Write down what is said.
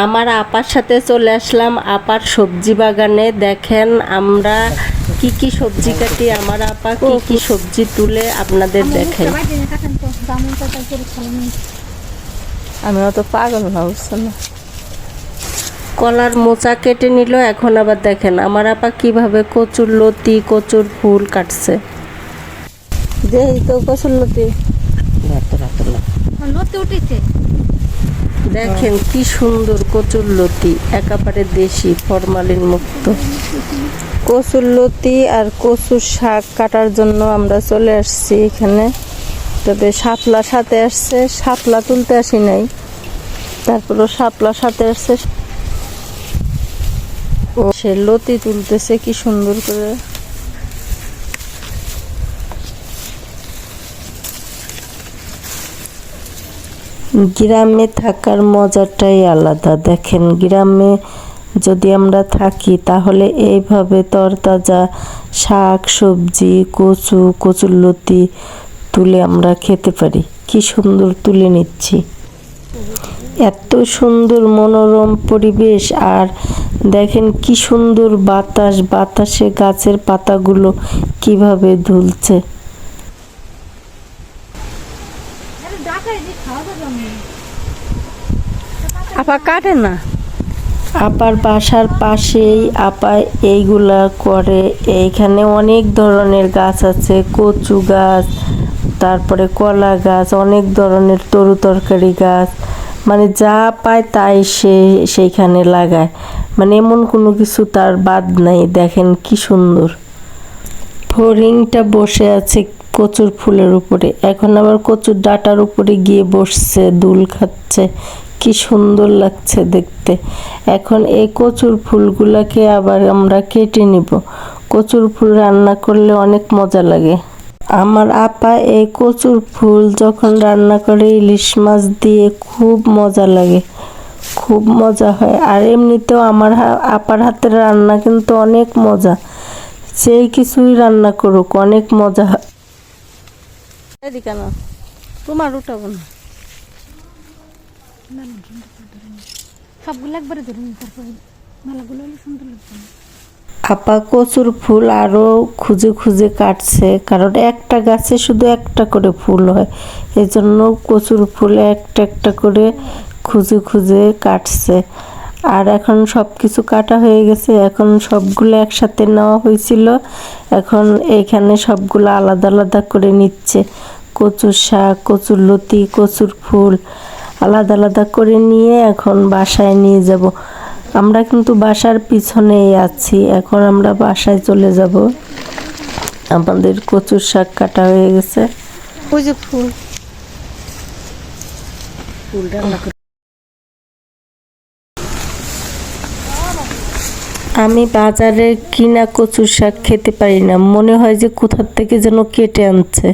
আমার আপার সাথে চলে আসলাম আপার সবজি বাগানে। দেখেন আমরা কি কি সবজি কাটি, আমার আপা কি কি সবজি তুলে আপনাদের দেখাই। আমি অত পাগল না, বুঝছো না। কলার মোচা কেটে নিল। এখন আবার দেখেন আমার আপা কিভাবে কচুর লতি কচুর ফুল কাটছে। যেই তো কসুল্লতি লতি উঠেছে। দেখেন কি সুন্দর কচুর লতি, একেবারে দেশি ফরমালিন মুক্ত। কচুরলতি আর কচুর শাক কাটার জন্য আমরা চলে আসছি এখানে। তবে শাপলা সাথে আসছে, শাপলা তুলতে আসি নাই, তারপরও শাপলা সাথে আসছে। ও সে লতি তুলতেছে কি সুন্দর করে। গ্রামে থাকার মজাটাই আলাদা। দেখেন গ্রামে যদি আমরা থাকি তাহলে এইভাবে তরতাজা শাক সবজি কচু কচুরলতি তুলে আমরা খেতে পারি। কি সুন্দর তুলে নিচ্ছি, এত সুন্দর মনোরম পরিবেশ। আর দেখেন কি সুন্দর বাতাস, বাতাসে গাছের পাতাগুলো কিভাবে দুলছে। আপা কাটে না। আপার বাসার পাশেই আপা এইগুলা করে। এইখানে অনেক ধরনের গাছ আছে, কচু গাছ, তারপরে কলা গাছ, অনেক ধরনের তরু তরকারি গাছ, মানে যা পায় তাই সে সেইখানে লাগায়। মানে এমন কোনো কিছু তার বাদ নাই। দেখেন কি সুন্দর। ফড়িংটা বসে আছে কচুর ফুলের উপরে, এখন আবার কচুর ডাঁটার উপরে গিয়ে বসছে, দুল খাচ্ছে। কি সুন্দর লাগছে দেখতে। এখন এই কচুর ফুলগুলাকে আবার আমরা কেটে নিব। কচুর ফুল রান্না করলে অনেক মজা লাগে। আমার আপা এই কচুর ফুল যখন রান্না করে ইলিশ মাছ দিয়ে খুব মজা লাগে, খুব মজা হয়। আর এমনিতেও আমার আপার হাতের রান্না কিন্তু অনেক মজা, সেই কিছুই রান্না করুক অনেক মজা হয়। এদিকে না, তোমার উঠাবো না। সবগুলো একবারে ধরে নিই, তারপরে মালাগুলো হলে সুন্দর লাগবে। আপা কচুর ফুল আরও খুঁজে খুঁজে কাটছে, কারণ একটা গাছে শুধু একটা করে ফুল হয়, এজন্য কচুর ফুল একটা একটা করে খুঁজে খুঁজে কাটছে। আর এখন সব কিছু কাটা হয়ে গেছে, এখন সবগুলো একসাথে নেওয়া হয়েছিল, এখন এইখানে সবগুলো আলাদা আলাদা করে নিচ্ছে। কচুর শাক কচুর লতি কচুর ফুল আলাদা আলাদা করে নিয়ে এখন বাসায় নিয়ে যাব। আমরা কিন্তু বাসার পিছনেই আছি, এখন আমরা বাসায় চলে যাব। আমাদের কচুর শাক কাটা হয়ে গেছে। ওই যে ফুল রান্না করে। আমি বাজারে কিনা কচুর শাক খেতে পারি না, মনে হয় যে কোথার থেকে যেন কেটে আনছে।